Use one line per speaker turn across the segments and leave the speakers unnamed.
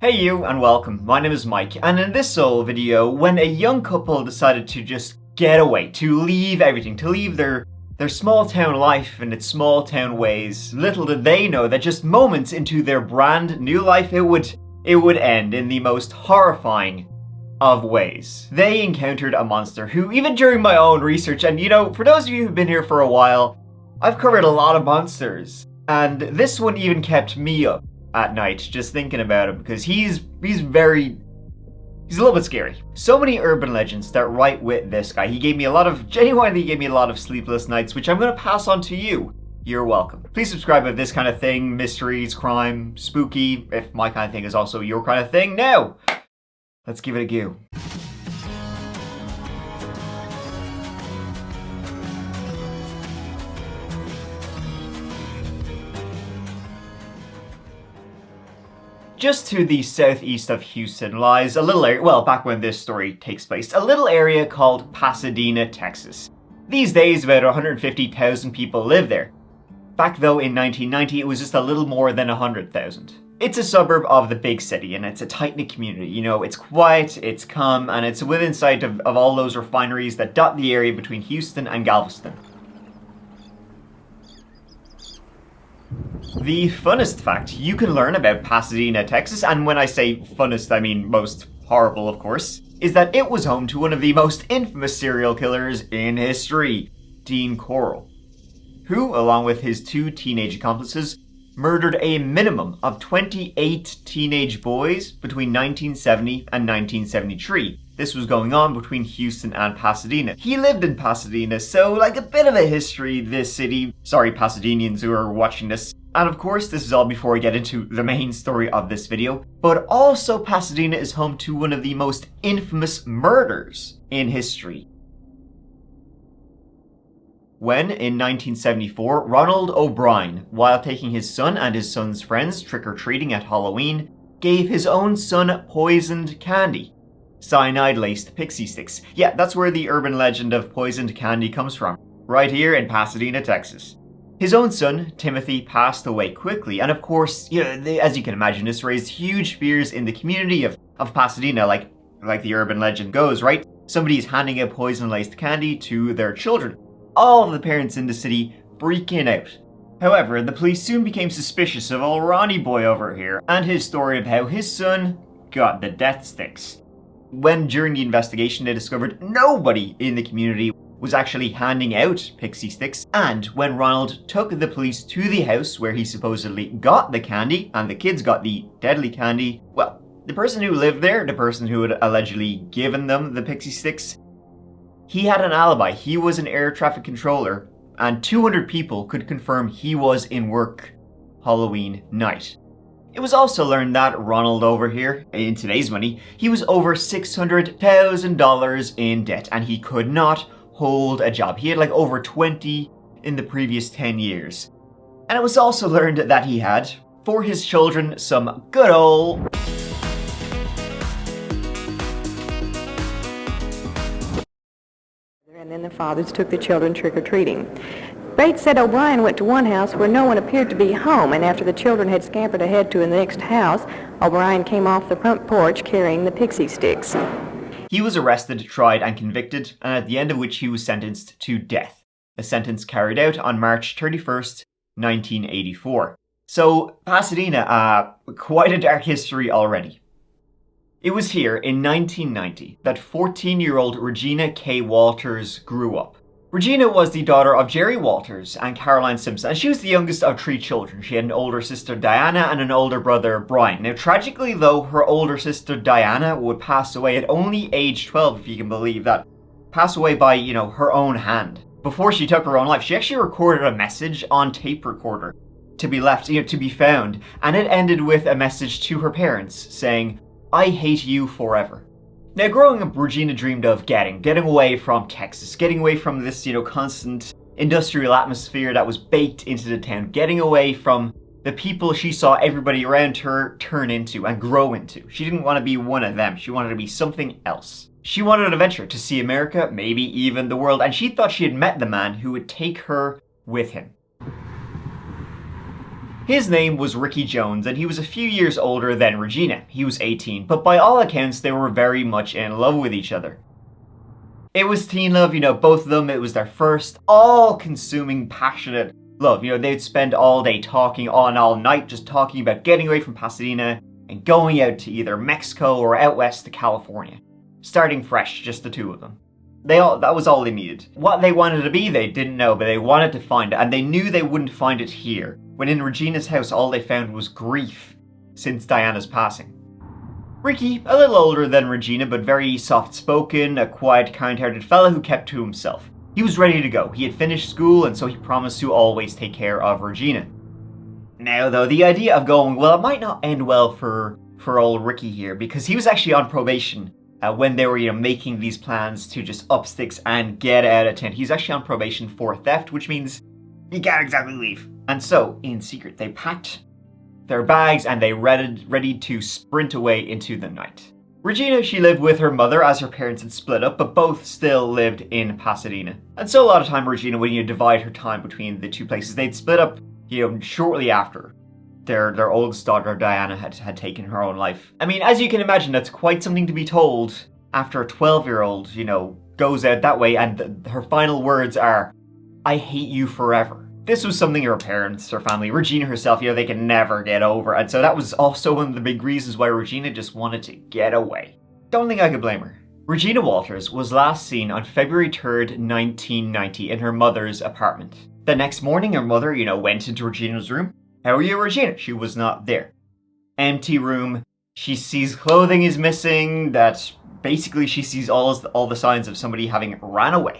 Hey you, and welcome. My name is Mike, and in this solo video, when a young couple decided to just get away, to leave everything, to leave their small town life and its small town ways, little did they know that just moments into their brand new life, it would end in the most horrifying of ways. They encountered a monster who, even during my own research, and for those of you who've been here for a while, I've covered a lot of monsters, and this one even kept me up at night just thinking about him, because he's a little bit scary. So many urban legends start right with this guy. He genuinely gave me a lot of sleepless nights, which I'm going to pass on to you. You're welcome. Please subscribe if this kind of thing, mysteries, crime, spooky, if my kind of thing is also your kind of thing. Now, let's give it a go. Just to the southeast of Houston lies a little area, well, back when this story takes place, a little area called Pasadena, Texas. These days, about 150,000 people live there. Back though in 1990, it was just a little more than 100,000. It's a suburb of the big city, and it's a tight-knit community. It's quiet, it's calm, and it's within sight of all those refineries that dot the area between Houston and Galveston. The funnest fact you can learn about Pasadena, Texas, and when I say funnest, I mean most horrible, of course, is that it was home to one of the most infamous serial killers in history, Dean Corll, who, along with his two teenage accomplices, murdered a minimum of 28 teenage boys between 1970 and 1973. This was going on between Houston and Pasadena. He lived in Pasadena, so like a bit of a history, this city. Sorry, Pasadenians who are watching this. And of course, this is all before I get into the main story of this video, but also Pasadena is home to one of the most infamous murders in history. When, in 1974, Ronald O'Brien, while taking his son and his son's friends trick-or-treating at Halloween, gave his own son poisoned candy. Cyanide-laced pixie sticks. Yeah, that's where the urban legend of poisoned candy comes from. Right here in Pasadena, Texas. His own son, Timothy, passed away quickly, and of course, as you can imagine, this raised huge fears in the community of Pasadena, like the urban legend goes, right? Somebody's handing out poison-laced candy to their children. All of the parents in the city freaking out. However, the police soon became suspicious of old Ronnie boy over here, and his story of how his son got the death sticks. When during the investigation they discovered nobody in the community was actually handing out pixie sticks, and when Ronald took the police to the house where he supposedly got the candy, and the kids got the deadly candy, well, the person who lived there, the person who had allegedly given them the pixie sticks, he had an alibi. He was an air traffic controller, and 200 people could confirm he was in work Halloween night. It was also learned that Ronald over here, in today's money, he was over $600,000 in debt, and he could not hold a job. He had like over 20 in the previous 10 years. And it was also learned that he had, for his children, some good old...
And then the fathers took the children trick-or-treating. Bates said O'Brien went to one house where no one appeared to be home, and after the children had scampered ahead to the next house, O'Brien came off the front porch carrying the pixie sticks.
He was arrested, tried, and convicted, and at the end of which he was sentenced to death. A sentence carried out on March 31st, 1984. So, Pasadena, quite a dark history already. It was here in 1990 that 14-year-old Regina K. Walters grew up. Regina was the daughter of Jerry Walters and Caroline Simpson, and she was the youngest of 3 children. She had an older sister, Diana, and an older brother, Brian. Now, tragically, though, her older sister, Diana, would pass away at only age 12, if you can believe that. Pass away by, her own hand. Before she took her own life, she actually recorded a message on tape recorder to be left, to be found, and it ended with a message to her parents saying, "I hate you forever." Now, growing up, Regina dreamed of getting away from Texas, getting away from this, constant industrial atmosphere that was baked into the town, getting away from the people she saw everybody around her turn into and grow into. She didn't want to be one of them. She wanted to be something else. She wanted an adventure, to see America, maybe even the world, and she thought she had met the man who would take her with him. His name was Ricky Jones, and he was a few years older than Regina. He was 18, but by all accounts, they were very much in love with each other. It was teen love, both of them. It was their first all-consuming, passionate love. They'd spend all day talking on all night, just talking about getting away from Pasadena and going out to either Mexico or out west to California. Starting fresh, just the two of them. That was all they needed. What they wanted to be, they didn't know, but they wanted to find it, and they knew they wouldn't find it here, when in Regina's house all they found was grief since Diana's passing. Ricky, a little older than Regina, but very soft-spoken, a quiet, kind-hearted fella who kept to himself. He was ready to go. He had finished school, and so he promised to always take care of Regina. Now, though, the idea of going, well, it might not end well for old Ricky here, because he was actually on probation when they were, making these plans to just up sticks and get out of town. He's actually on probation for theft, which means he can't exactly leave. And so, in secret, they packed their bags and they ready to sprint away into the night. Regina, she lived with her mother as her parents had split up, but both still lived in Pasadena. And so a lot of time Regina would divide her time between the two places. They'd split up shortly after their oldest daughter Diana had taken her own life. I mean, as you can imagine, that's quite something to be told after a 12-year-old, goes out that way and her final words are, "I hate you forever." This was something her parents, her family, Regina herself, they could never get over. And so that was also one of the big reasons why Regina just wanted to get away. Don't think I could blame her. Regina Walters was last seen on February 3rd, 1990 in her mother's apartment. The next morning, her mother, went into Regina's room. "How are you, Regina?" She was not there. Empty room. She sees clothing is missing, that basically she sees all the signs of somebody having ran away.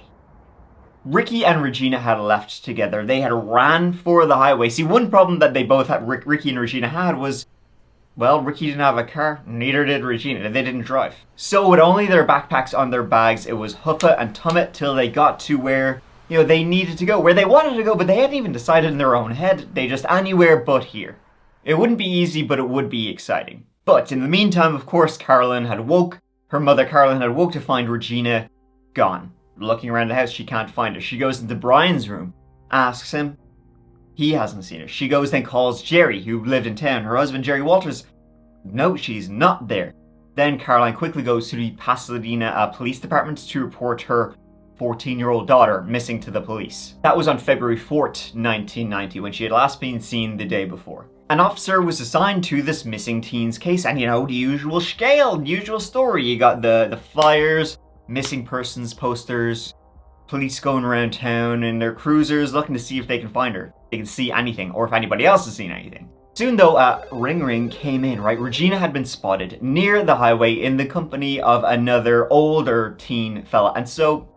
Ricky and Regina had left together. They had ran for the highway. See, one problem that they both had, Ricky and Regina had, was, well, Ricky didn't have a car, neither did Regina. They didn't drive. So with only their backpacks on their bags, it was hoof it and tum it till they got to where, they needed to go, where they wanted to go, but they hadn't even decided in their own head. They just anywhere but here. It wouldn't be easy, but it would be exciting. But in the meantime, of course, her mother Carolyn had woke to find Regina gone. Looking around the house, she can't find her. She goes into Brian's room, asks him. He hasn't seen her. She goes then calls Jerry, who lived in town, her husband Jerry Walters. No, she's not there. Then Caroline quickly goes to the Pasadena Police Department to report her 14-year-old daughter missing to the police. That was on February 4th, 1990, when she had last been seen the day before. An officer was assigned to this missing teen's case, and the usual scale, the usual story. You got the flyers, missing persons posters, police going around town in their cruisers looking to see if they can find her. They can see anything, or if anybody else has seen anything. Soon though, Ring came in, right? Regina had been spotted near the highway in the company of another older teen fella. And so,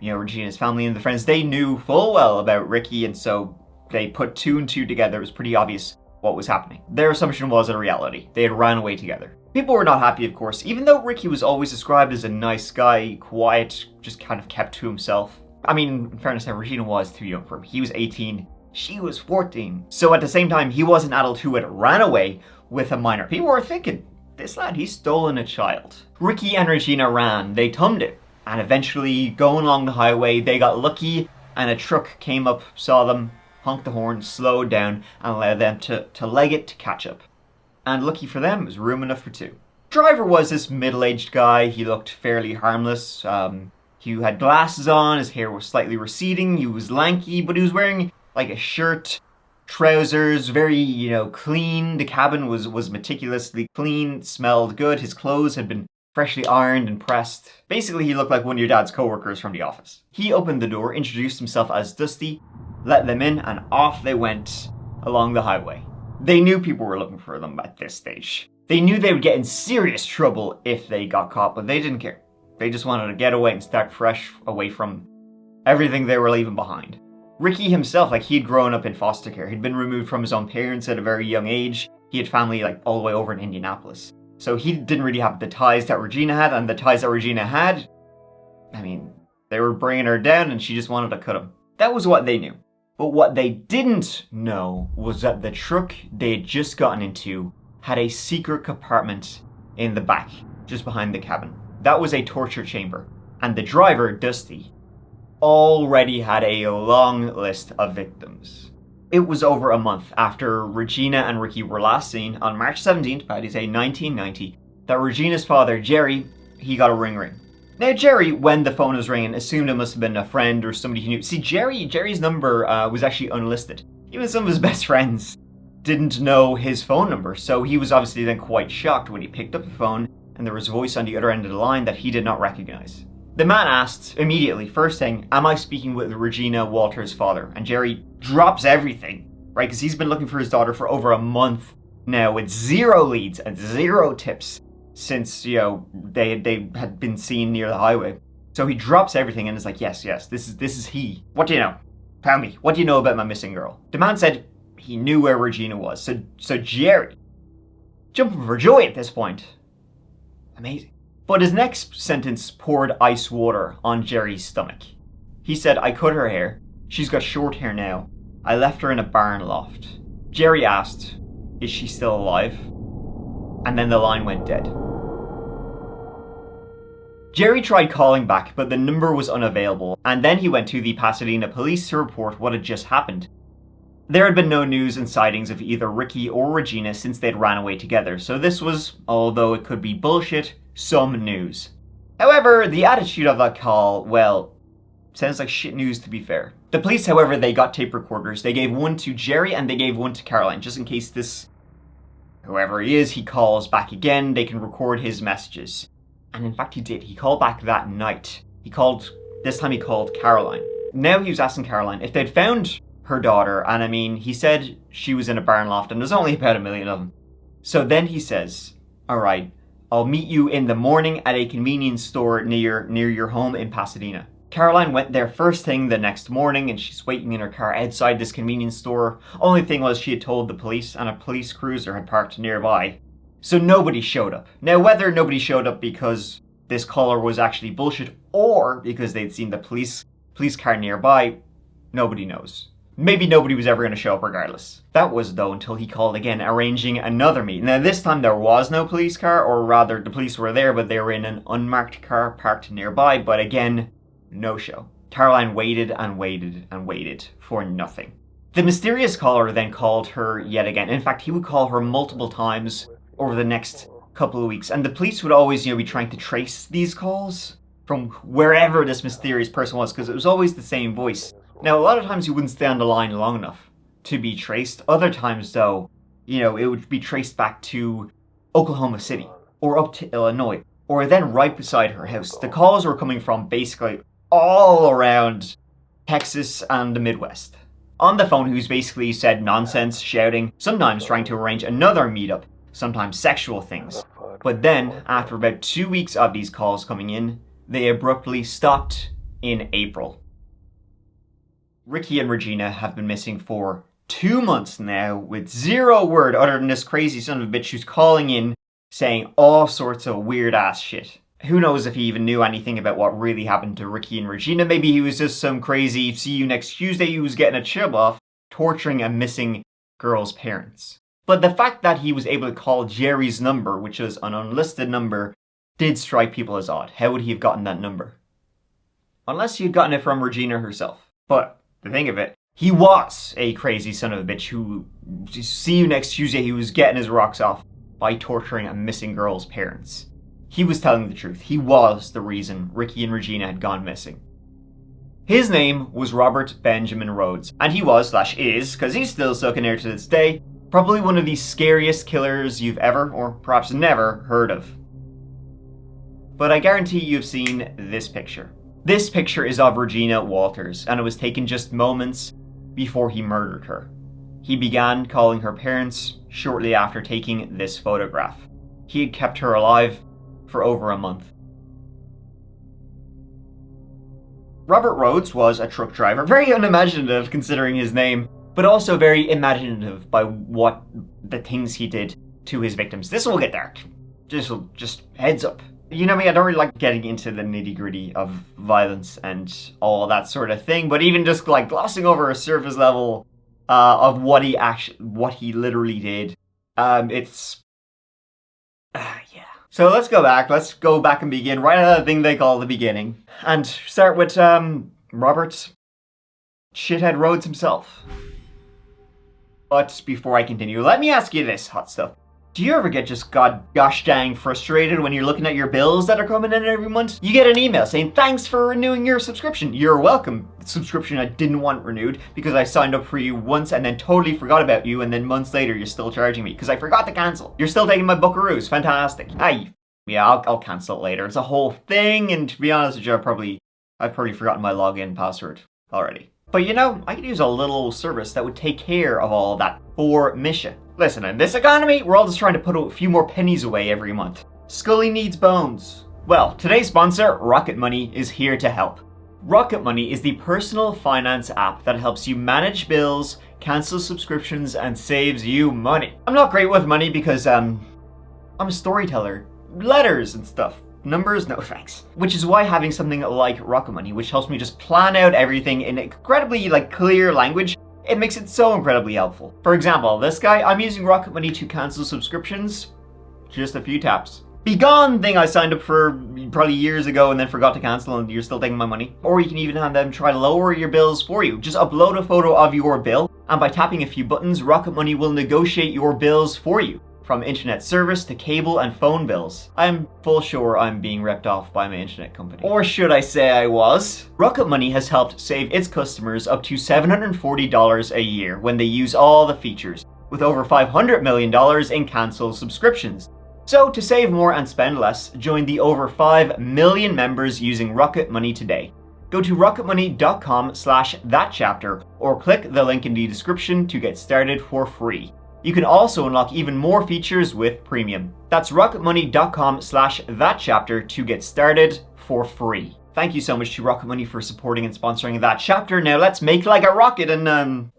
Regina's family and the friends, they knew full well about Ricky, and so they put two and two together. It was pretty obvious what was happening. Their assumption was a reality. They had ran away together. People were not happy, of course, even though Ricky was always described as a nice guy, quiet, just kind of kept to himself. I mean, in fairness, Regina was too young for him. He was 18, she was 14. So at the same time, he was an adult who had ran away with a minor. People were thinking, this lad, he's stolen a child. Ricky and Regina ran, they tummed it, and eventually, going along the highway, they got lucky, and a truck came up, saw them, honked the horn, slowed down, and allowed them to leg it to catch up. And lucky for them, it was room enough for two. Driver was this middle-aged guy. He looked fairly harmless. He had glasses on, his hair was slightly receding, he was lanky, but he was wearing like a shirt, trousers, very, clean. The cabin was meticulously clean, smelled good. His clothes had been freshly ironed and pressed. Basically, he looked like one of your dad's co-workers from the office. He opened the door, introduced himself as Dusty, let them in, and off they went along the highway. They knew people were looking for them at this stage. They knew they would get in serious trouble if they got caught, but they didn't care. They just wanted to get away and start fresh, away from everything they were leaving behind. Ricky himself, he'd grown up in foster care. He'd been removed from his own parents at a very young age. He had family, all the way over in Indianapolis. So he didn't really have the ties that Regina had, and the ties that Regina had, they were bringing her down, and she just wanted to cut him. That was what they knew. But what they didn't know was that the truck they had just gotten into had a secret compartment in the back, just behind the cabin. That was a torture chamber. And the driver, Dusty, already had a long list of victims. It was over a month after Regina and Ricky were last seen on March 17th, Paddy's Day 1990, that Regina's father, Jerry, he got a ring. Now Jerry, when the phone was ringing, assumed it must have been a friend or somebody he knew. See, Jerry's number was actually unlisted. Even some of his best friends didn't know his phone number, so he was obviously then quite shocked when he picked up the phone and there was a voice on the other end of the line that he did not recognize. The man asked immediately, first thing, am I speaking with Regina Walters' father? And Jerry drops everything, right? Because he's been looking for his daughter for over a month now with 0 leads and 0 tips since, they had been seen near the highway. So he drops everything and is like, yes, this is he. What do you know? Tell me, what do you know about my missing girl? The man said he knew where Regina was. So Jerry, jumping for joy at this point. Amazing. But his next sentence poured ice water on Jerry's stomach. He said, I cut her hair. She's got short hair now. I left her in a barn loft. Jerry asked, is she still alive? And then the line went dead. Jerry tried calling back, but the number was unavailable, and then he went to the Pasadena police to report what had just happened. There had been no news and sightings of either Ricky or Regina since they'd ran away together, so this was, although it could be bullshit, some news. However, the attitude of that call, well, sounds like shit news to be fair. The police, however, they got tape recorders. They gave one to Jerry and they gave one to Caroline, just in case this, whoever he is, he calls back again, they can record his messages. And in fact he did. He called back that night. This time he called Caroline. Now he was asking Caroline if they'd found her daughter, and I mean, he said she was in a barn loft and there's only about 1 million of them. So then he says, alright, I'll meet you in the morning at a convenience store near your home in Pasadena. Caroline went there first thing the next morning and she's waiting in her car outside this convenience store. Only thing was she had told the police and a police cruiser had parked nearby. So nobody showed up. Now whether nobody showed up because this caller was actually bullshit or because they'd seen the police car nearby, nobody knows. Maybe nobody was ever going to show up regardless. That was though until he called again, arranging another meeting. Now this time there was no police car, or rather the police were there, but they were in an unmarked car parked nearby, but again, no show. Caroline waited and waited and waited for nothing. The mysterious caller then called her yet again. In fact, he would call her multiple times over the next couple of weeks, and the police would always, be trying to trace these calls from wherever this mysterious person was, because it was always the same voice. Now, a lot of times you wouldn't stay on the line long enough to be traced. Other times, though, it would be traced back to Oklahoma City or up to Illinois or then right beside her house. The calls were coming from basically all around Texas and the Midwest. On the phone, he was basically said nonsense, shouting, sometimes trying to arrange another meetup, sometimes sexual things. But then, after about 2 weeks of these calls coming in, they abruptly stopped in April. Ricky and Regina have been missing for 2 months now, with zero word other than this crazy son of a bitch who's calling in saying all sorts of weird ass shit. Who knows if he even knew anything about what really happened to Ricky and Regina. Maybe he was just some crazy see you next Tuesday who was getting a chub off, torturing a missing girl's parents. But the fact that he was able to call Jerry's number, which was an unlisted number, did strike people as odd. How would he have gotten that number? Unless he had gotten it from Regina herself. But the thing of it, he was a crazy son of a bitch who, see you next Tuesday, he was getting his rocks off by torturing a missing girl's parents. He was telling the truth. He was the reason Ricky and Regina had gone missing. His name was Robert Benjamin Rhoades, and he was, /is, because he's still sucking air to this day, probably one of the scariest killers you've ever, or perhaps never, heard of. But I guarantee you've seen this picture. This picture is of Regina Walters, and it was taken just moments before he murdered her. He began calling her parents shortly after taking this photograph. He had kept her alive for over a month. Robert Rhoades was a truck driver, very unimaginative considering his name, but also very imaginative by what the things he did to his victims. This will get dark. Just heads up. You know me, I don't really like getting into the nitty-gritty of violence and all that sort of thing, but even just like glossing over a surface level of what he literally did, it's yeah. So let's go back and begin right at the thing they call the beginning, and start with Robert Shithead Rhoades himself. But before I continue, let me ask you this, hot stuff. Do you ever get just gosh dang frustrated when you're looking at your bills that are coming in every month? You get an email saying, thanks for renewing your subscription. You're welcome. Subscription I didn't want renewed because I signed up for you once and then totally forgot about you, and then months later you're still charging me because I forgot to cancel. You're still taking my buckaroos. Fantastic. Yeah, I'll cancel it later. It's a whole thing, and to be honest with you, I've probably forgotten my login password already. But you know, I could use a little service that would take care of all of that for Misha. Listen, in this economy, we're all just trying to put a few more pennies away every month. Scully needs bones. Well, today's sponsor, Rocket Money, is here to help. Rocket Money is the personal finance app that helps you manage bills, cancel subscriptions, and saves you money. I'm not great with money because, I'm a storyteller. Letters and stuff. Numbers, no thanks. Which is why having something like Rocket Money, which helps me just plan out everything in incredibly clear language, it makes it so incredibly helpful. For example, this guy, I'm using Rocket Money to cancel subscriptions. Just a few taps. Be Gone thing I signed up for probably years ago and then forgot to cancel, and you're still taking my money. Or you can even have them try to lower your bills for you. Just upload a photo of your bill, and by tapping a few buttons, Rocket Money will negotiate your bills for you. From internet service to cable and phone bills. I'm full sure I'm being ripped off by my internet company. Or should I say I was? Rocket Money has helped save its customers up to $740 a year when they use all the features, with over $500 million in cancelled subscriptions. So to save more and spend less, join the over 5 million members using Rocket Money today. Go to rocketmoney.com/thatchapter or click the link in the description to get started for free. You can also unlock even more features with Premium. That's rocketmoney.com/thatchapter to get started for free. Thank you so much to Rocket Money for supporting and sponsoring That Chapter. Now let's make like a rocket and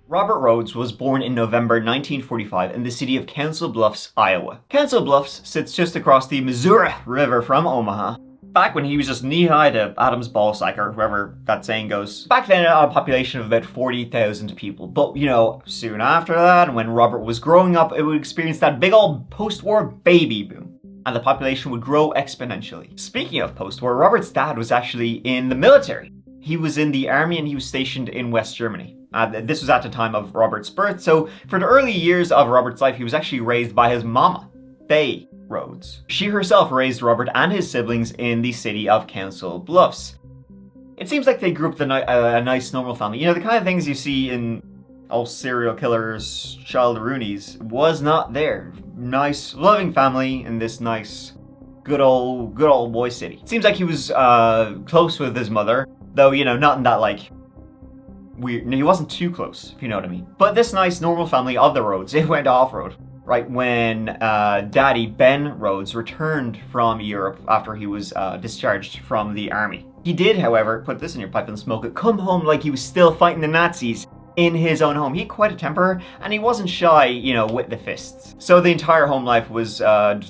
Robert Rhodes was born in November 1945 in the city of Council Bluffs, Iowa. Council Bluffs sits just across the Missouri River from Omaha. Back when he was just knee-high to Adam's ballsack, or whoever that saying goes. Back then, a population of about 40,000 people. But, you know, soon after that, when Robert was growing up, it would experience that big old post-war baby boom. And the population would grow exponentially. Speaking of post-war, Robert's dad was actually in the military. He was in the army and he was stationed in West Germany. This was at the time of Robert's birth, so for the early years of Robert's life, he was actually raised by his mama, Faye Rhodes. She herself raised Robert and his siblings in the city of Council Bluffs. It seems like they grew up a nice, normal family. You know, the kind of things you see in all serial killers, child-roonies, was not there. Nice, loving family in this nice, good old boy city. It seems like he was close with his mother, though, you know, not in that, weird. He wasn't too close, if you know what I mean. But this nice, normal family of the Rhodes, it went off-road. Right when Daddy Ben Rhoades returned from Europe after he was discharged from the army. He did, however, put this in your pipe and smoke it, come home like he was still fighting the Nazis in his own home. He had quite a temper, and he wasn't shy, you know, with the fists. So the entire home life was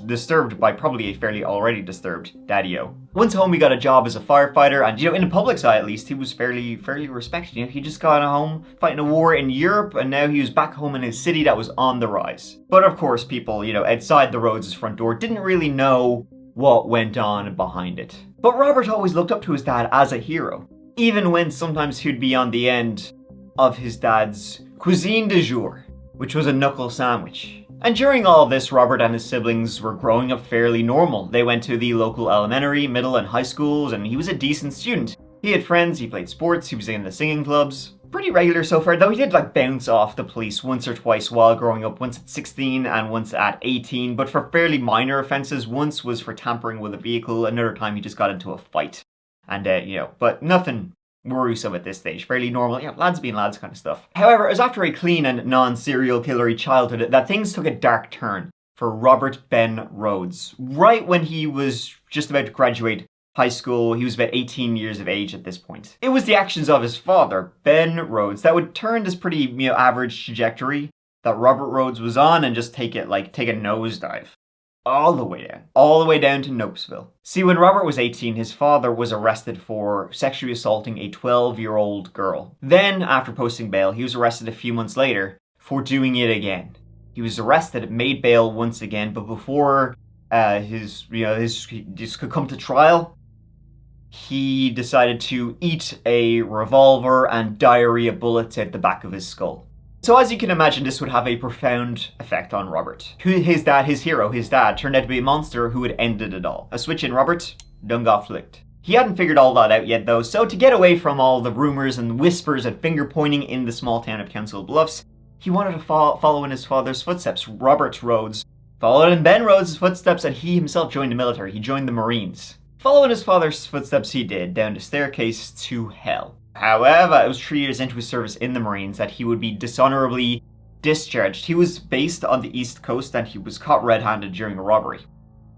disturbed by probably a fairly already disturbed Daddy-O. Once home, he got a job as a firefighter, and, you know, in the public's eye at least, he was fairly respected. You know, he just got home fighting a war in Europe, and now he was back home in his city that was on the rise. But of course, people, you know, outside the Rhodes' front door didn't really know what went on behind it. But Robert always looked up to his dad as a hero, even when sometimes he'd be on the end of his dad's cuisine du jour, which was a knuckle sandwich. And during all of this, Robert and his siblings were growing up fairly normal. They went to the local elementary, middle, and high schools, and he was a decent student. He had friends, he played sports, he was in the singing clubs. Pretty regular so far, though he did bounce off the police once or twice while growing up, once at 16 and once at 18, but for fairly minor offenses. Once was for tampering with a vehicle, another time he just got into a fight. And, you know, but nothing worrisome at this stage. Fairly normal, you know, lads being lads kind of stuff. However, it was after a clean and non-serial killery childhood that things took a dark turn for Robert Ben Rhoades. Right when he was just about to graduate high school, he was about 18 years of age at this point. It was the actions of his father, Ben Rhoades, that would turn this pretty, you know, average trajectory that Robert Rhoades was on and just take a nosedive. All the way down to Nopesville. See, when Robert was 18, his father was arrested for sexually assaulting a 12-year-old girl. Then, after posting bail, he was arrested a few months later for doing it again. He was arrested, made bail once again, but before his could come to trial, he decided to eat a revolver and diarrhea bullets out the back of his skull. So as you can imagine, this would have a profound effect on Robert. His dad, his hero, his dad, turned out to be a monster who had ended it all. A switch in Robert, done got flicked. He hadn't figured all that out yet though, so to get away from all the rumors and whispers and finger pointing in the small town of Council Bluffs, he wanted to follow in his father's footsteps. Robert Rhoades followed in Ben Rhoades' footsteps, and he himself joined the military. He joined the Marines. Following his father's footsteps he did, down the staircase to hell. However, it was 3 years into his service in the Marines that he would be dishonorably discharged. He was based on the East Coast and he was caught red-handed during a robbery.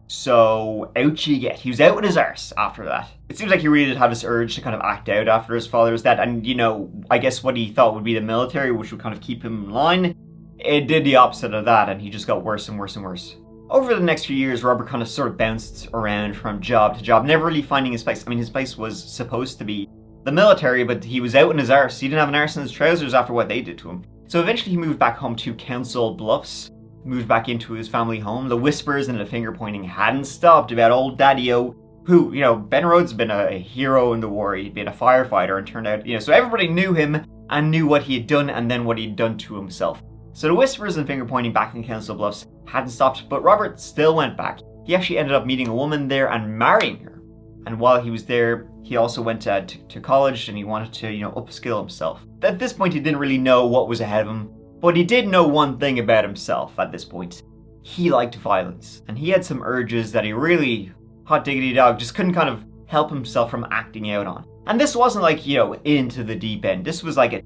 So, out you get. He was out with his arse after that. It seems like he really did have this urge to kind of act out after his father's death, and you know, I guess what he thought would be the military, which would kind of keep him in line, it did the opposite of that, and he just got worse and worse and worse. Over the next few years, Robert kind of sort of bounced around from job to job, never really finding his place. I mean, his place was supposed to be the military, but he was out in his arse. He didn't have an arse in his trousers after what they did to him. So eventually he moved back home to Council Bluffs, moved back into his family home. The whispers and the finger pointing hadn't stopped about old Daddy-O, who, you know, Ben Rhoades had been a hero in the war. He'd been a firefighter and turned out, you know, so everybody knew him and knew what he had done and then what he'd done to himself. So the whispers and finger pointing back in Council Bluffs hadn't stopped, but Robert still went back. He actually ended up meeting a woman there and marrying her. And while he was there, he also went to college and he wanted to, you know, upskill himself. At this point, he didn't really know what was ahead of him, but he did know one thing about himself at this point. He liked violence, and he had some urges that he really, hot diggity dog, just couldn't kind of help himself from acting out on. And this wasn't like, you know, into the deep end. This was like a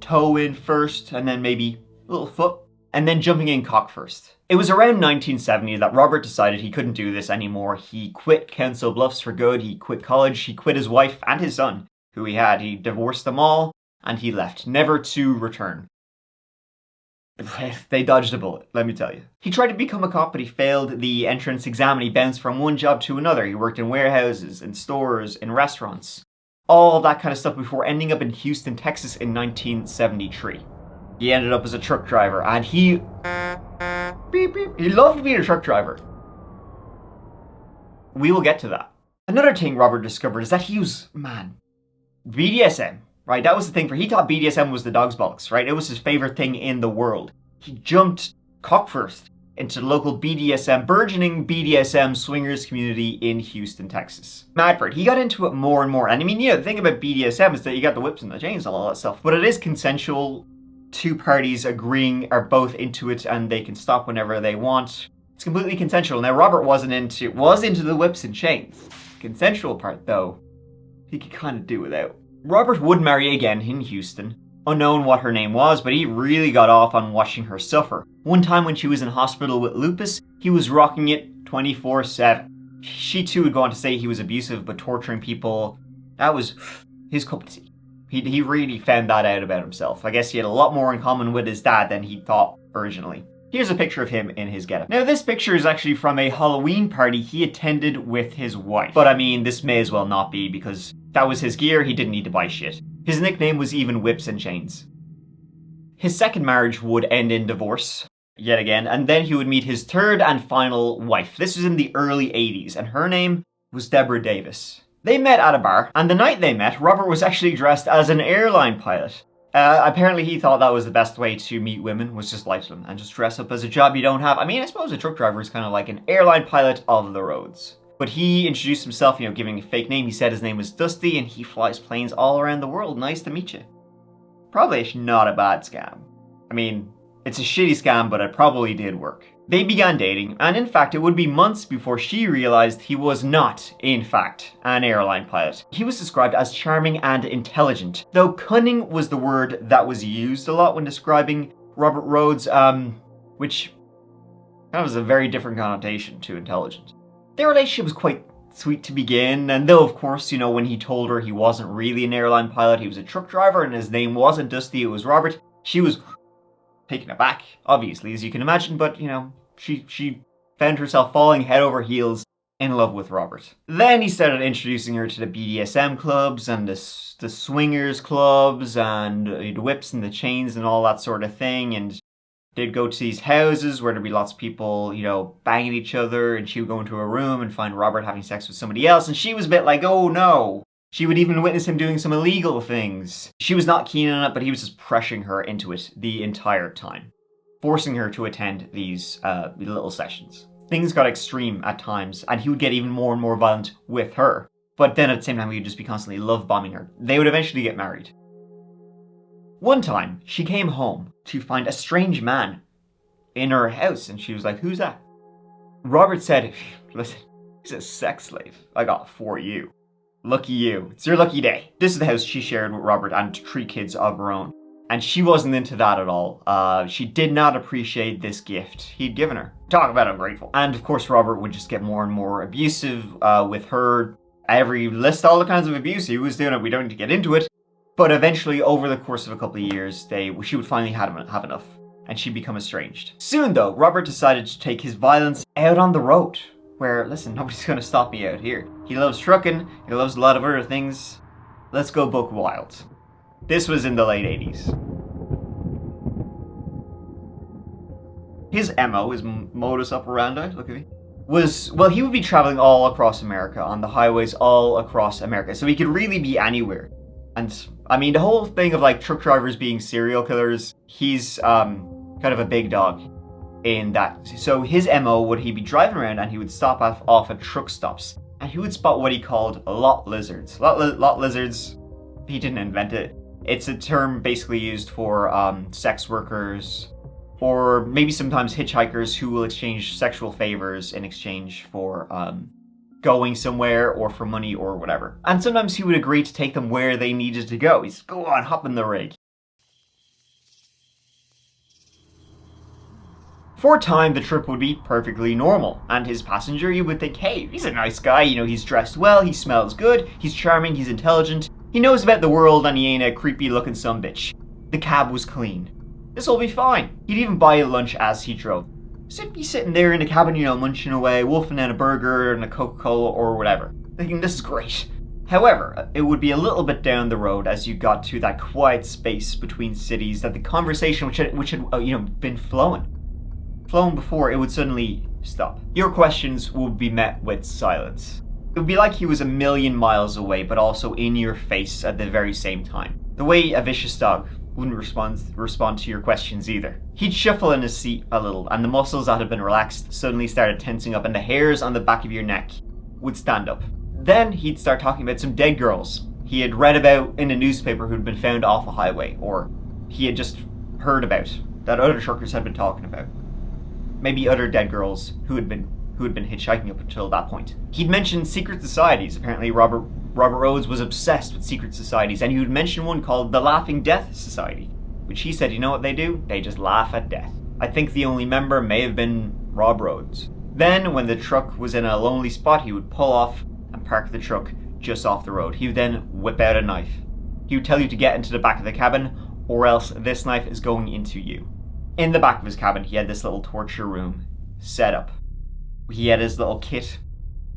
toe in first, and then maybe a little foot, and then jumping in cock first. It was around 1970 that Robert decided he couldn't do this anymore. He quit Council Bluffs for good, he quit college, he quit his wife and his son, who he had. He divorced them all, and he left, never to return. They dodged a bullet, let me tell you. He tried to become a cop, but he failed the entrance exam and he bounced from one job to another. He worked in warehouses, in stores, in restaurants, all that kind of stuff before ending up in Houston, Texas in 1973. He ended up as a truck driver, and he loved being a truck driver. We will get to that. Another thing Robert discovered is that he was, BDSM. Right, that was the thing for. He thought BDSM was the dog's bollocks, right? It was his favorite thing in the world. He jumped cock first into the local burgeoning BDSM swingers community in Houston, Texas. Mad for it. He got into it more and more. And I mean, you know, the thing about BDSM is that you got the whips and the chains and all that stuff, but it is consensual. Two parties agreeing are both into it and they can stop whenever they want. It's completely consensual. Now, Robert was into the whips and chains. Consensual part, though, he could kind of do without. Robert would marry again in Houston, unknown what her name was, but he really got off on watching her suffer. One time when she was in hospital with lupus, he was rocking it 24/7. She too would go on to say he was abusive, but torturing people, that was his cup of tea. He really found that out about himself. I guess he had a lot more in common with his dad than he thought originally. Here's a picture of him in his getup. Now this picture is actually from a Halloween party he attended with his wife. But I mean, this may as well not be because that was his gear, he didn't need to buy shit. His nickname was even Whips and Chains. His second marriage would end in divorce, yet again, and then he would meet his third and final wife. This was in the early 80s, and her name was Deborah Davis. They met at a bar, and the night they met, Robert was actually dressed as an airline pilot. Apparently he thought that was the best way to meet women, was just lie to them and just dress up as a job you don't have. I mean, I suppose a truck driver is kind of like an airline pilot of the roads. But he introduced himself, you know, giving a fake name. He said his name was Dusty and he flies planes all around the world. Nice to meet you. Probably not a bad scam. I mean, it's a shitty scam, but it probably did work. They began dating, and in fact, it would be months before she realized he was not, in fact, an airline pilot. He was described as charming and intelligent, though cunning was the word that was used a lot when describing Robert Rhoades, which kind of was a very different connotation to intelligent. Their relationship was quite sweet to begin, and though, of course, you know, when he told her he wasn't really an airline pilot, he was a truck driver, and his name wasn't Dusty, it was Robert, she was taken aback, obviously, as you can imagine, but, you know, she found herself falling head over heels in love with Robert. Then he started introducing her to the BDSM clubs and the swingers clubs and the whips and the chains and all that sort of thing, and They'd go to these houses where there'd be lots of people, banging each other, and she would go into a room and find Robert having sex with somebody else, and she was a bit like, oh no. She would even witness him doing some illegal things. She was not keen on it, but he was just pressuring her into it the entire time, forcing her to attend these little sessions. Things got extreme at times, and he would get even more and more violent with her. But then at the same time, he would just be constantly love-bombing her. They would eventually get married. One time, she came home to find a strange man in her house, and she was like, who's that? Robert said, listen, he's a sex slave I got for you. Lucky you. It's your lucky day. This is the house she shared with Robert and 3 kids of her own. And she wasn't into that at all. She did not appreciate this gift he'd given her. Talk about ungrateful. And of course, Robert would just get more and more abusive with her. List all the kinds of abuse he was doing. We don't need to get into it. But eventually, over the course of a couple of years, she would finally have enough. And she'd become estranged. Soon though, Robert decided to take his violence out on the road. Where, listen, nobody's gonna stop me out here. He loves trucking, he loves a lot of other things. Let's go buck wild. This was in the late 80s. His MO, his modus operandi, look at me, he would be traveling all across America, on the highways all across America. So he could really be anywhere. And, I mean, the whole thing of, truck drivers being serial killers, he's, kind of a big dog in that. So his MO would he be driving around and he would stop off at truck stops and he would spot what he called lot lizards. Lot lizards, he didn't invent it. It's a term basically used for sex workers or maybe sometimes hitchhikers who will exchange sexual favors in exchange for going somewhere or for money or whatever. And sometimes he would agree to take them where they needed to go. He's go on, hop in the rig. For a time, the trip would be perfectly normal, and his passenger, you would think, hey, he's a nice guy, he's dressed well, he smells good, he's charming, he's intelligent, he knows about the world, and he ain't a creepy-looking sumbitch. The cab was clean. This'll be fine. He'd even buy a lunch as he drove. So he'd be sitting there in the cabin, munching away, wolfing down a burger and a Coca-Cola or whatever, thinking this is great. However, it would be a little bit down the road as you got to that quiet space between cities that the conversation which had been flown before, it would suddenly stop. Your questions would be met with silence. It would be like he was a million miles away, but also in your face at the very same time. The way a vicious dog wouldn't respond to your questions either. He'd shuffle in his seat a little, and the muscles that had been relaxed suddenly started tensing up, and the hairs on the back of your neck would stand up. Then he'd start talking about some dead girls he had read about in a newspaper who'd been found off a highway, or he had just heard about, that other truckers had been talking about. Maybe other dead girls who had been hitchhiking up until that point. He'd mentioned secret societies. Apparently Robert Rhoades was obsessed with secret societies, and he would mention one called the Laughing Death Society, which he said, you know what they do? They just laugh at death. I think the only member may have been Rob Rhodes. Then, when the truck was in a lonely spot, he would pull off and park the truck just off the road. He would then whip out a knife. He would tell you to get into the back of the cabin, or else this knife is going into you. In the back of his cabin, he had this little torture room set up. He had his little kit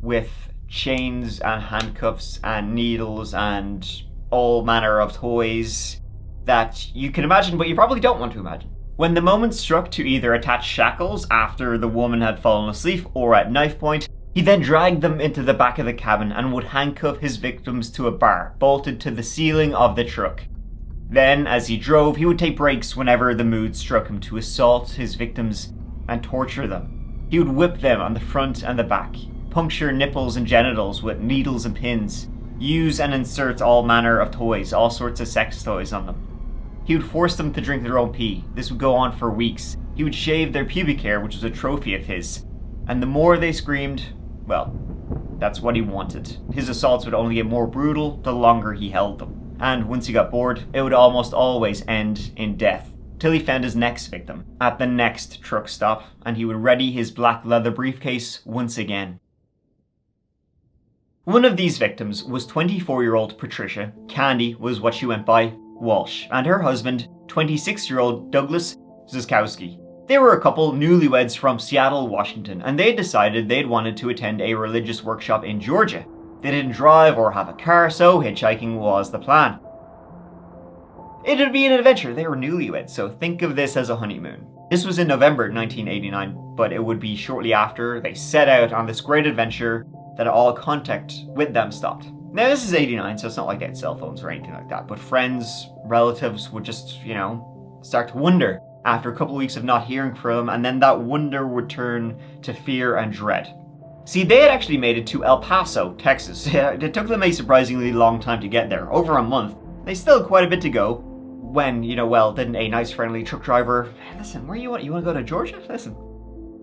with chains and handcuffs and needles and all manner of toys that you can imagine, but you probably don't want to imagine. When the moment struck to either attach shackles after the woman had fallen asleep or at knife point, he then dragged them into the back of the cabin and would handcuff his victims to a bar bolted to the ceiling of the truck. Then, as he drove, he would take breaks whenever the mood struck him to assault his victims and torture them. He would whip them on the front and the back, puncture nipples and genitals with needles and pins, use and insert all manner of toys, all sorts of sex toys on them. He would force them to drink their own pee. This would go on for weeks. He would shave their pubic hair, which was a trophy of his. And the more they screamed, well, that's what he wanted. His assaults would only get more brutal the longer he held them. And once he got bored, it would almost always end in death, till he found his next victim at the next truck stop, and he would ready his black leather briefcase once again. One of these victims was 24-year-old Patricia. Candy was what she went by, Walsh, and her husband, 26-year-old Douglas Ziskowski. They were a couple newlyweds from Seattle, Washington, and they decided they'd wanted to attend a religious workshop in Georgia. They didn't drive or have a car, so hitchhiking was the plan. It'd be an adventure. They were newlyweds, so think of this as a honeymoon. This was in November 1989, but it would be shortly after they set out on this great adventure that all contact with them stopped. Now this is 89, so it's not like they had cell phones or anything like that, but friends, relatives would just, start to wonder after a couple of weeks of not hearing from them, and then that wonder would turn to fear and dread. See, they had actually made it to El Paso, Texas. It took them a surprisingly long time to get there, over a month. They still had quite a bit to go when, didn't a nice friendly truck driver, listen, where you want to go to Georgia? Listen,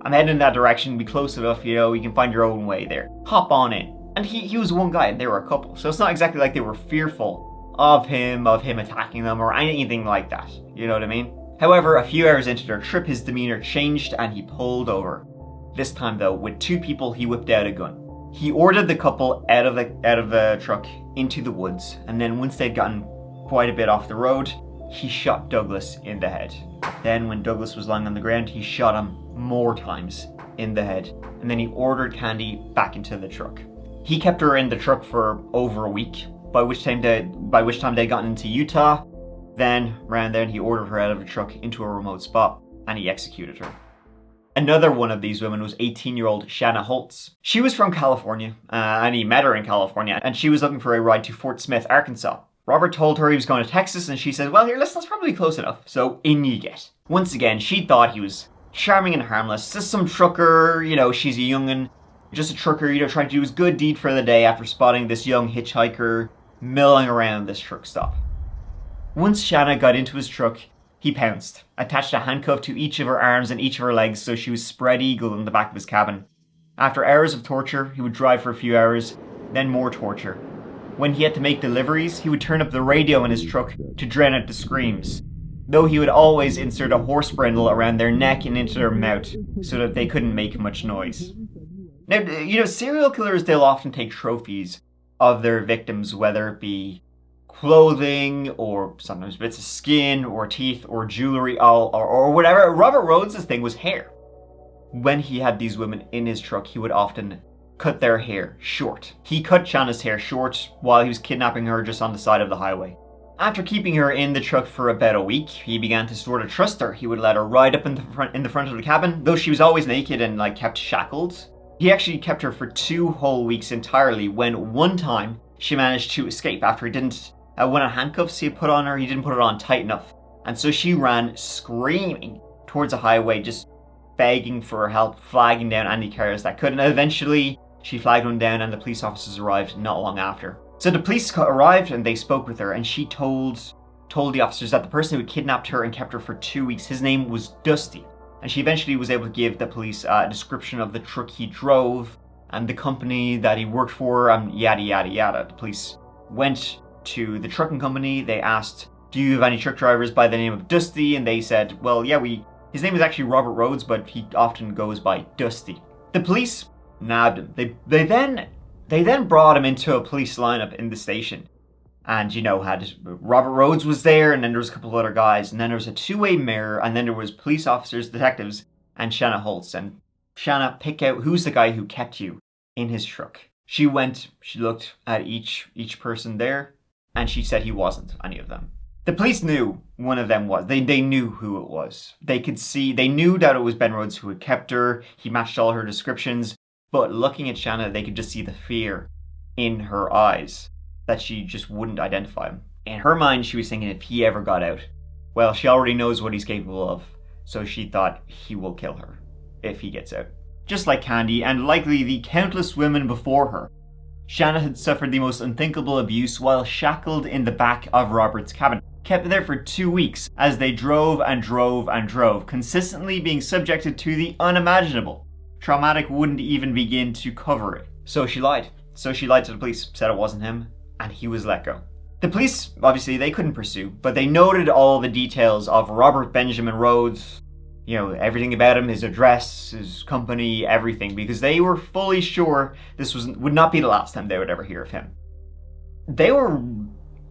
I'm heading in that direction, be close enough, you can find your own way there. Hop on in. And he was one guy and they were a couple, so it's not exactly like they were fearful of him attacking them or anything like that, you know what I mean? However, a few hours into their trip, his demeanor changed and he pulled over. This time though, with two people, he whipped out a gun. He ordered the couple out of the truck into the woods, and then once they'd gotten quite a bit off the road, he shot Douglas in the head. Then when Douglas was lying on the ground, he shot him more times in the head, and then he ordered Candy back into the truck. He kept her in the truck for over a week, by which time they'd gotten into Utah. Then, around then, he ordered her out of the truck into a remote spot, and he executed her. Another one of these women was 18-year-old Shanna Holtz. She was from California, and he met her in California, and she was looking for a ride to Fort Smith, Arkansas. Robert told her he was going to Texas, and she said, well, here, listen, that's probably close enough. So in you get. Once again, she thought he was charming and harmless, just some trucker, she's a young'un, just a trucker, trying to do his good deed for the day after spotting this young hitchhiker milling around this truck stop. Once Shanna got into his truck, he pounced, attached a handcuff to each of her arms and each of her legs so she was spread eagle in the back of his cabin. After hours of torture, he would drive for a few hours, then more torture. When he had to make deliveries, he would turn up the radio in his truck to drown out the screams, though he would always insert a horse brindle around their neck and into their mouth so that they couldn't make much noise. Now, serial killers, they'll often take trophies of their victims, whether it be clothing or sometimes bits of skin or teeth or jewelry or whatever. Robert Rhodes' thing was hair. When he had these women in his truck, he would often cut their hair short. He cut Shanna's hair short while he was kidnapping her just on the side of the highway. After keeping her in the truck for about a week, he began to sort of trust her. He would let her ride up in the front of the cabin, though she was always naked and kept shackled. He actually kept her for 2 whole weeks entirely, when one time she managed to escape after he didn't, when a handcuffs he had put on her, he didn't put it on tight enough. And so she ran screaming towards a highway, just begging for help, flagging down any cars that could. And eventually she flagged one down and the police officers arrived not long after. So the police arrived and they spoke with her, and she told the officers that the person who had kidnapped her and kept her for 2 weeks, his name was Dusty. And she eventually was able to give the police a description of the truck he drove and the company that he worked for, and yada yada yada. The police went to the trucking company. They asked, do you have any truck drivers by the name of Dusty? And they said, well, yeah, his name is actually Robert Rhodes, but he often goes by Dusty. The police nabbed him. They then brought him into a police lineup in the station. And, had Robert Rhodes was there, and then there was a couple of other guys, and then there was a two-way mirror, and then there was police officers, detectives, and Shanna Holtz. And Shanna, pick out who's the guy who kept you in his truck. She looked at each person there, and she said he wasn't any of them. The police knew one of them was. They knew who it was. They knew that it was Ben Rhodes who had kept her. He matched all her descriptions. But looking at Shanna, they could just see the fear in her eyes, that she just wouldn't identify him. In her mind, she was thinking if he ever got out, well, she already knows what he's capable of, so she thought he will kill her if he gets out. Just like Candy, and likely the countless women before her, Shanna had suffered the most unthinkable abuse while shackled in the back of Robert's cabin, kept there for 2 weeks as they drove and drove and drove, consistently being subjected to the unimaginable. Traumatic wouldn't even begin to cover it. So she lied to the police, said it wasn't him, and he was let go. The police, obviously, they couldn't pursue, but they noted all the details of Robert Benjamin Rhoades, everything about him, his address, his company, everything, because they were fully sure this would not be the last time they would ever hear of him. They were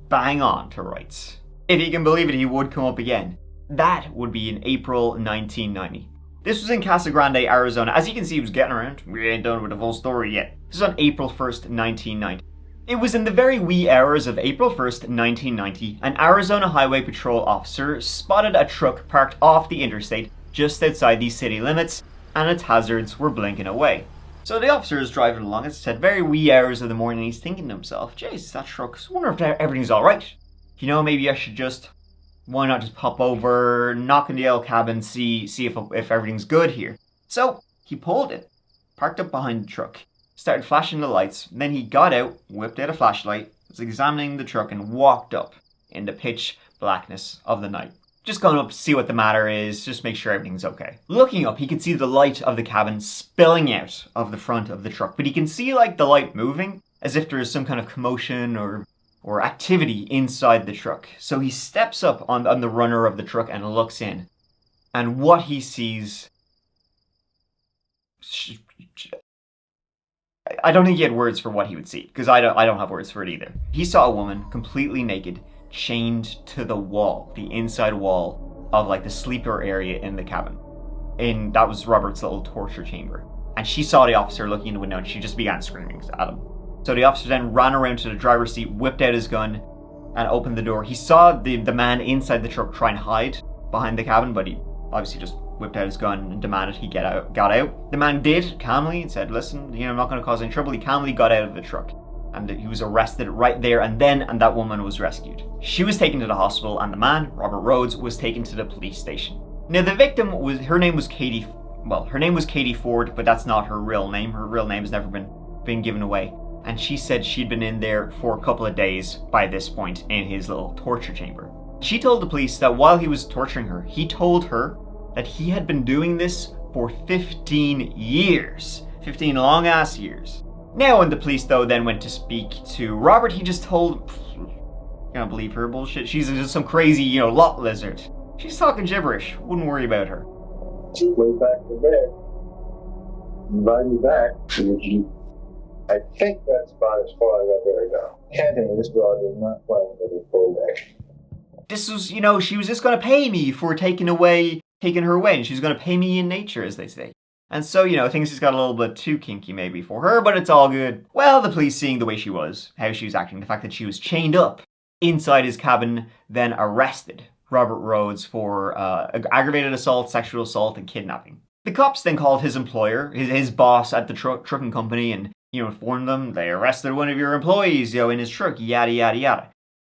bang on to rights. If you can believe it, he would come up again. That would be in April 1990. This was in Casa Grande, Arizona. As you can see, he was getting around. We ain't done with the full story yet. This was on April 1st, 1990. It was in the very wee hours of April 1st, 1990, an Arizona Highway Patrol officer spotted a truck parked off the interstate just outside these city limits, and its hazards were blinking away. So the officer is driving along, as I said, very wee hours of the morning, he's thinking to himself, jeez, that truck, I wonder if everything's alright. You know, maybe I should why not just pop over, knock in the old cabin, see if everything's good here. So he pulled it, parked up behind the truck, started flashing the lights, then he got out, whipped out a flashlight, was examining the truck, and walked up in the pitch blackness of the night. Just going up to see what the matter is, just make sure everything's okay. Looking up, he can see the light of the cabin spilling out of the front of the truck, but he can see like the light moving, as if there is some kind of commotion or activity inside the truck. So he steps up on the runner of the truck and looks in. And what he sees... I don't think he had words for what he would see, because I don't have words for it either. He saw a woman completely naked, chained to the wall, the inside wall of like the sleeper area in the cabin. And that was Robert's little torture chamber. And she saw the officer looking in the window, and she just began screaming at him. So the officer then ran around to the driver's seat, whipped out his gun, and opened the door. He saw the man inside the truck try and hide behind the cabin, but he obviously just whipped out his gun and demanded he got out. The man did, calmly, and said, listen, I'm not going to cause any trouble. He calmly got out of the truck. And he was arrested right there and then, and that woman was rescued. She was taken to the hospital, and the man, Robert Rhodes, was taken to the police station. Now the victim her name was Katie Ford, but that's not her real name. Her real name has never been given away. And she said she'd been in there for a couple of days by this point in his little torture chamber. She told the police that while he was torturing her, he told her that he had been doing this for 15 years. 15 long ass years. Now when the police though then went to speak to Robert, he just told, you can't believe her bullshit, she's just some crazy, lot lizard. She's talking gibberish, wouldn't worry about her.
Went back to bed, invited back, I think that's about as far as I've ever gone. Anthony, this dog is not playing with a full deck.
This was, she was just going to pay me for taking her away, and she was going to pay me in nature, as they say. And so, things just got a little bit too kinky maybe for her, but it's all good. Well, the police, seeing the way she was, how she was acting, the fact that she was chained up inside his cabin, then arrested Robert Rhoades for aggravated assault, sexual assault, and kidnapping. The cops then called his employer, his boss at the trucking company, and informed them they arrested one of your employees, in his truck, yada, yada, yada.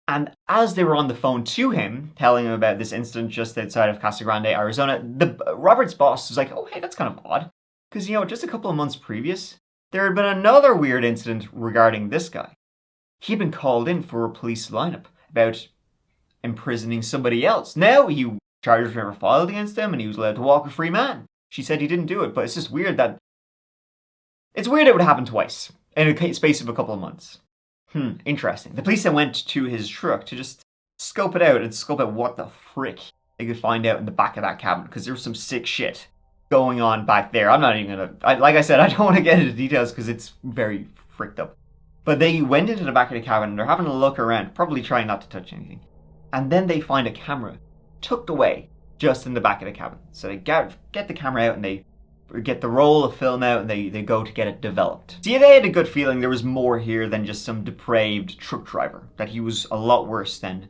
And as they were on the phone to him, telling him about this incident just outside of Casa Grande, Arizona, Robert's boss was like, oh, hey, that's kind of odd. Because, just a couple of months previous, there had been another weird incident regarding this guy. He'd been called in for a police lineup about imprisoning somebody else. Now, charges were never filed against him, and he was allowed to walk a free man. She said he didn't do it, but it's just weird that... It's weird it would happen twice, in a space of a couple of months. Interesting. The police then went to his truck to just scope it out and scope out what the frick they could find out in the back of that cabin, because there was some sick shit going on back there. I'm not even gonna... like I said, I don't want to get into details because it's very fricked up. But they went into the back of the cabin and they're having a look around, probably trying not to touch anything. And then they find a camera tucked away just in the back of the cabin. So they get the camera out and they get the roll of film out and they go to get it developed. See, they had a good feeling there was more here than just some depraved truck driver, that he was a lot worse than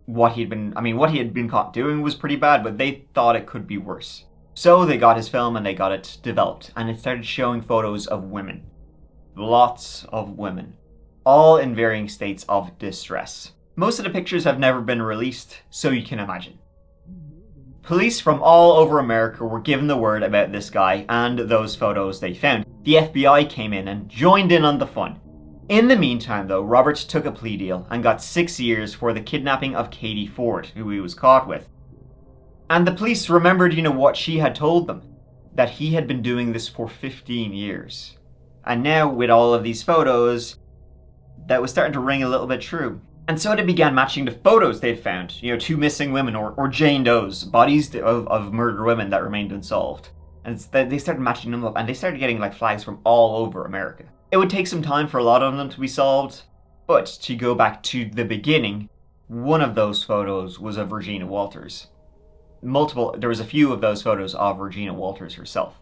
what he had been caught doing was pretty bad, but they thought it could be worse. So they got his film and they got it developed, and it started showing photos of women. Lots of women. All in varying states of distress. Most of the pictures have never been released, so you can imagine. Police from all over America were given the word about this guy and those photos they found. The FBI came in and joined in on the fun. In the meantime, though, Robert took a plea deal and got 6 years for the kidnapping of Katie Ford, who he was caught with. And the police remembered, what she had told them, that he had been doing this for 15 years. And now, with all of these photos, that was starting to ring a little bit true. And so they began matching the photos they'd found, 2 missing women or Jane Does, bodies of murdered women that remained unsolved. And they started matching them up, and they started getting flags from all over America. It would take some time for a lot of them to be solved, but to go back to the beginning, one of those photos was of Regina Walters. There was a few of those photos of Regina Walters herself.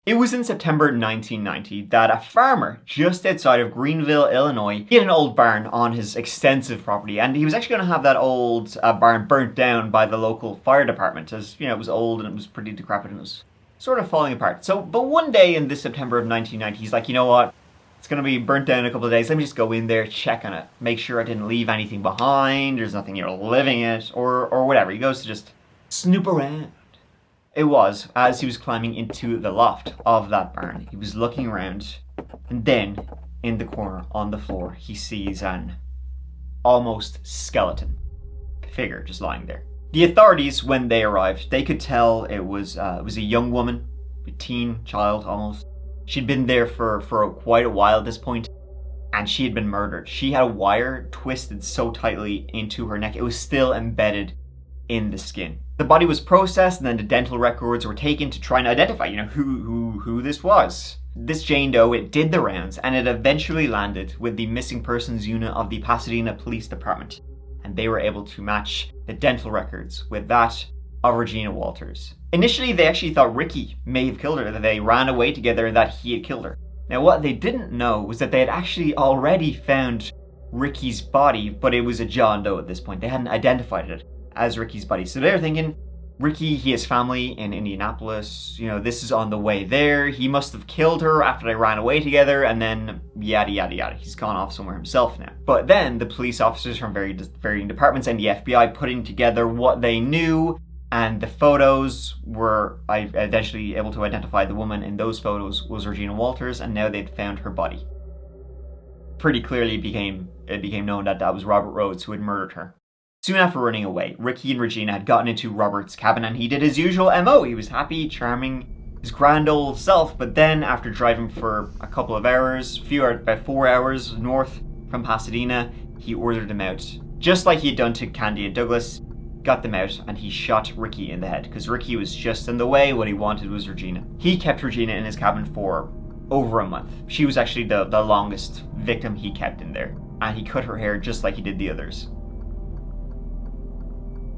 It was in September 1990 that a farmer just outside of Greenville, Illinois, he had an old barn on his extensive property, and he was actually going to have that old barn burnt down by the local fire department, as it was old and it was pretty decrepit and it was sort of falling apart. But one day in this September of 1990, he's like, you know what? It's going to be burnt down in a couple of days. Let me just go in there, check on it, make sure I didn't leave anything behind. There's nothing, living in it or whatever. He goes to just snoop around. It was as he was climbing into the loft of that barn. He was looking around, and then in the corner on the floor, he sees an almost skeleton figure just lying there. The authorities, when they arrived, they could tell it was a young woman, a teen child almost. She'd been there for quite a while at this point, and she had been murdered. She had a wire twisted so tightly into her neck, it was still embedded in the skin. The body was processed, and then the dental records were taken to try and identify, who this was. This Jane Doe, it did the rounds, and it eventually landed with the missing persons unit of the Pasadena Police Department, and they were able to match the dental records with that of Regina Walters. Initially, they actually thought Ricky may have killed her, that they ran away together and that he had killed her. Now, what they didn't know was that they had actually already found Ricky's body, but it was a John Doe at this point. They hadn't identified it as Ricky's body. So they were thinking, Ricky, he has family in Indianapolis, this is on the way there. He must have killed her after they ran away together, and then yada yada yada. He's gone off somewhere himself now. But then the police officers from varying departments and the FBI putting together what they knew, and the photos were eventually able to identify the woman in those photos was Regina Walters, and now they'd found her body. Pretty clearly it became known that that was Robert Rhodes who had murdered her. Soon after running away, Ricky and Regina had gotten into Robert's cabin, and he did his usual MO. He was happy, charming, his grand old self, but then after driving for a couple of hours, about 4 hours north from Pasadena, he ordered them out. Just like he had done to Candy and Douglas, got them out, and he shot Ricky in the head, because Ricky was just in the way. What he wanted was Regina. He kept Regina in his cabin for over a month. She was actually the longest victim he kept in there, and he cut her hair just like he did the others.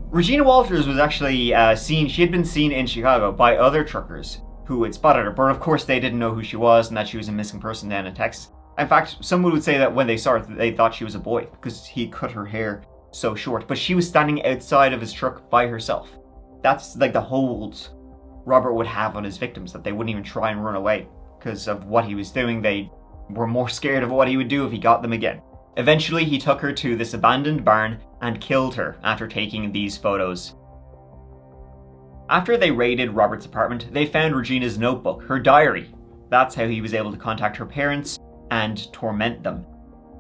Regina Walters was actually she had been seen in Chicago by other truckers who had spotted her, but of course they didn't know who she was and that she was a missing person down in Texas. In fact, someone would say that when they saw her, they thought she was a boy because he cut her hair so short, but she was standing outside of his truck by herself. That's like the hold Robert would have on his victims, that they wouldn't even try and run away because of what he was doing. They were more scared of what he would do if he got them again. Eventually, he took her to this abandoned barn and killed her after taking these photos. After they raided Robert's apartment, they found Regina's notebook, her diary. That's how he was able to contact her parents and torment them.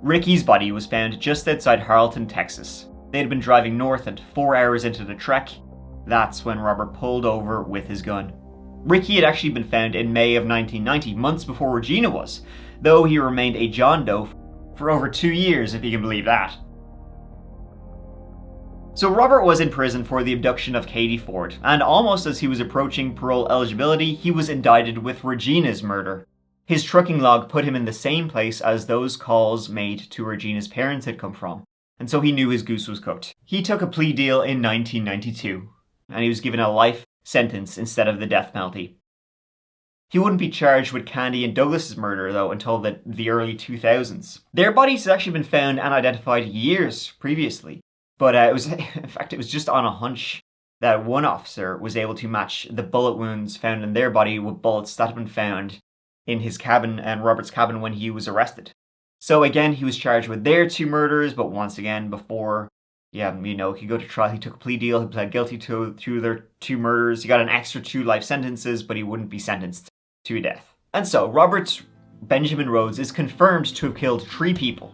Ricky's body was found just outside Harleton, Texas. They had been driving north, and 4 hours into the trek, that's when Robert pulled over with his gun. Ricky had actually been found in May of 1990, months before Regina was, though he remained a John Doe for over 2 years, if you can believe that. So Robert was in prison for the abduction of Katie Ford, and almost as he was approaching parole eligibility, he was indicted with Regina's murder. His trucking log put him in the same place as those calls made to Regina's parents had come from, and so he knew his goose was cooked. He took a plea deal in 1992, and he was given a life sentence instead of the death penalty. He wouldn't be charged with Candy and Douglas's murder, though, until the early 2000s. Their bodies had actually been found and identified years previously, but it was just on a hunch that one officer was able to match the bullet wounds found in their body with bullets that had been found in his cabin and Robert's cabin when he was arrested. So again, he was charged with their 2 murders, but once again, before he could go to trial, he took a plea deal, he pled guilty to their 2 murders, he got an extra 2 life sentences, but he wouldn't be sentenced to death. And so, Robert Benjamin Rhoades is confirmed to have killed 3 people: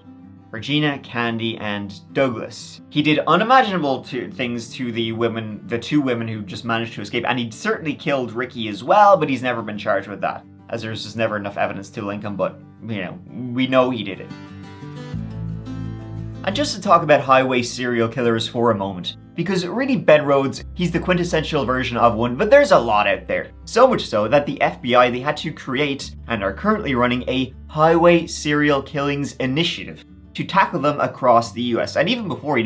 Regina, Candy, and Douglas. He did unimaginable things to the 2 women who just managed to escape, and he certainly killed Ricky as well, but he's never been charged with that, as there's just never enough evidence to link him, but, we know he did it. And just to talk about highway serial killers for a moment, because really Ben Rhoades, he's the quintessential version of one, but there's a lot out there. So much so that the FBI, they had to create and are currently running a highway serial killings initiative to tackle them across the US. And even before,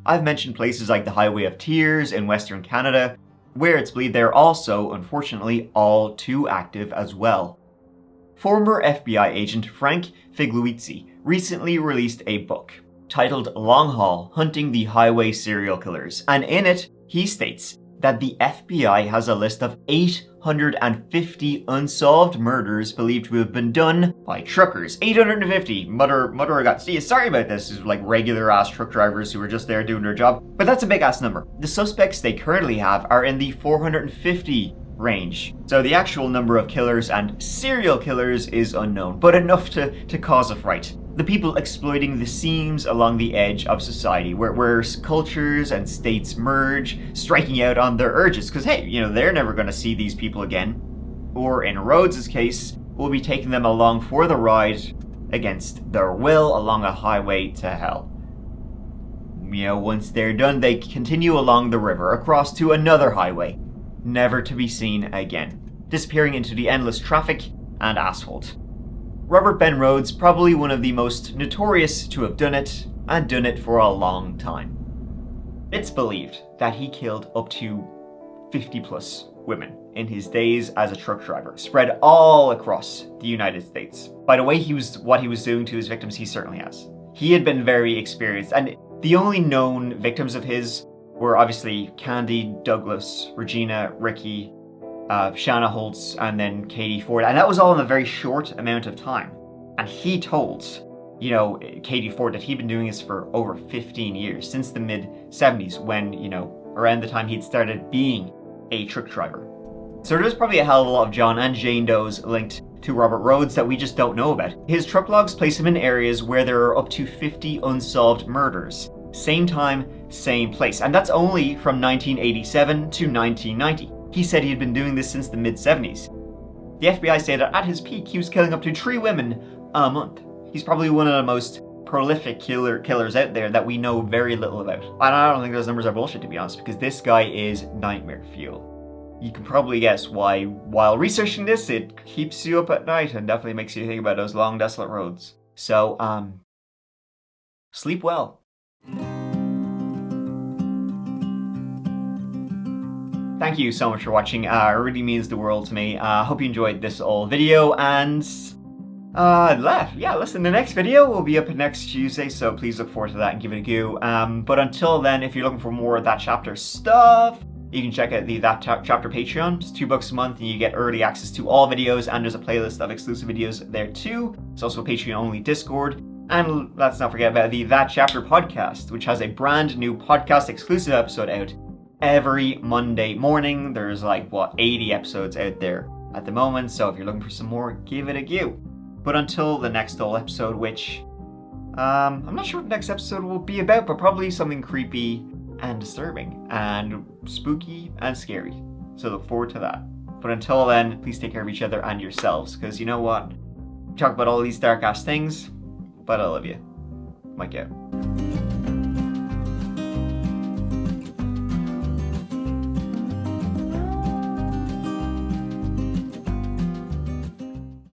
I've mentioned places like the Highway of Tears in Western Canada, where it's believed they're also, unfortunately, all too active as well. Former FBI agent Frank Figliuzzi recently released a book titled Long Haul: Hunting the Highway Serial Killers, and in it, he states that the FBI has a list of 850 unsolved murders believed to have been done by truckers. 850! Mother of God. See, sorry about this. This is like regular ass truck drivers who are just there doing their job. But that's a big ass number. The suspects they currently have are in the 450 range. So the actual number of killers and serial killers is unknown, but enough to cause a fright. The people exploiting the seams along the edge of society, where cultures and states merge, striking out on their urges, because hey, they're never going to see these people again. Or in Rhodes' case, we'll be taking them along for the ride against their will along a highway to hell. Once they're done, they continue along the river, across to another highway, never to be seen again, disappearing into the endless traffic and asphalt. Robert Ben Rhoades, probably one of the most notorious to have done it, and done it for a long time. It's believed that he killed up to 50 plus women in his days as a truck driver, spread all across the United States. By the way, what he was doing to his victims, he certainly has. He had been very experienced, and the only known victims of his were obviously Candy, Douglas, Regina, Ricky, Shanna Holtz, and then Katie Ford. And that was all in a very short amount of time. And he told, Katie Ford that he'd been doing this for over 15 years, since the mid-70s, when, around the time he'd started being a truck driver. So there's probably a hell of a lot of John and Jane Does linked to Robert Rhoades that we just don't know about. His truck logs place him in areas where there are up to 50 unsolved murders. Same time, same place. And that's only from 1987 to 1990. He said he had been doing this since the mid-70s. The FBI say that at his peak, he was killing up to 3 women a month. He's probably one of the most prolific killers out there that we know very little about. And I don't think those numbers are bullshit, to be honest, because this guy is nightmare fuel. You can probably guess why, while researching this, it keeps you up at night and definitely makes you think about those long, desolate roads. So, sleep well. Thank you so much for watching. It really means the world to me. Hope you enjoyed this old video, and listen, the next video will be up next Tuesday, so please look forward to that and give it a go. But until then, if you're looking for more of That Chapter stuff, you can check out the That Chapter Patreon. It's $2 a month, and you get early access to all videos, and there's a playlist of exclusive videos there too. It's also a Patreon-only Discord. And let's not forget about the That Chapter podcast, which has a brand new podcast exclusive episode out every Monday morning. There's 80 episodes out there at the moment, so if you're looking for some more, give it a go. But until the next whole episode, which I'm not sure what the next episode will be about, but probably something creepy and disturbing and spooky and scary. So look forward to that. But until then, please take care of each other and yourselves, because you know what? We talk about all these dark ass things, but I love you. Mike out.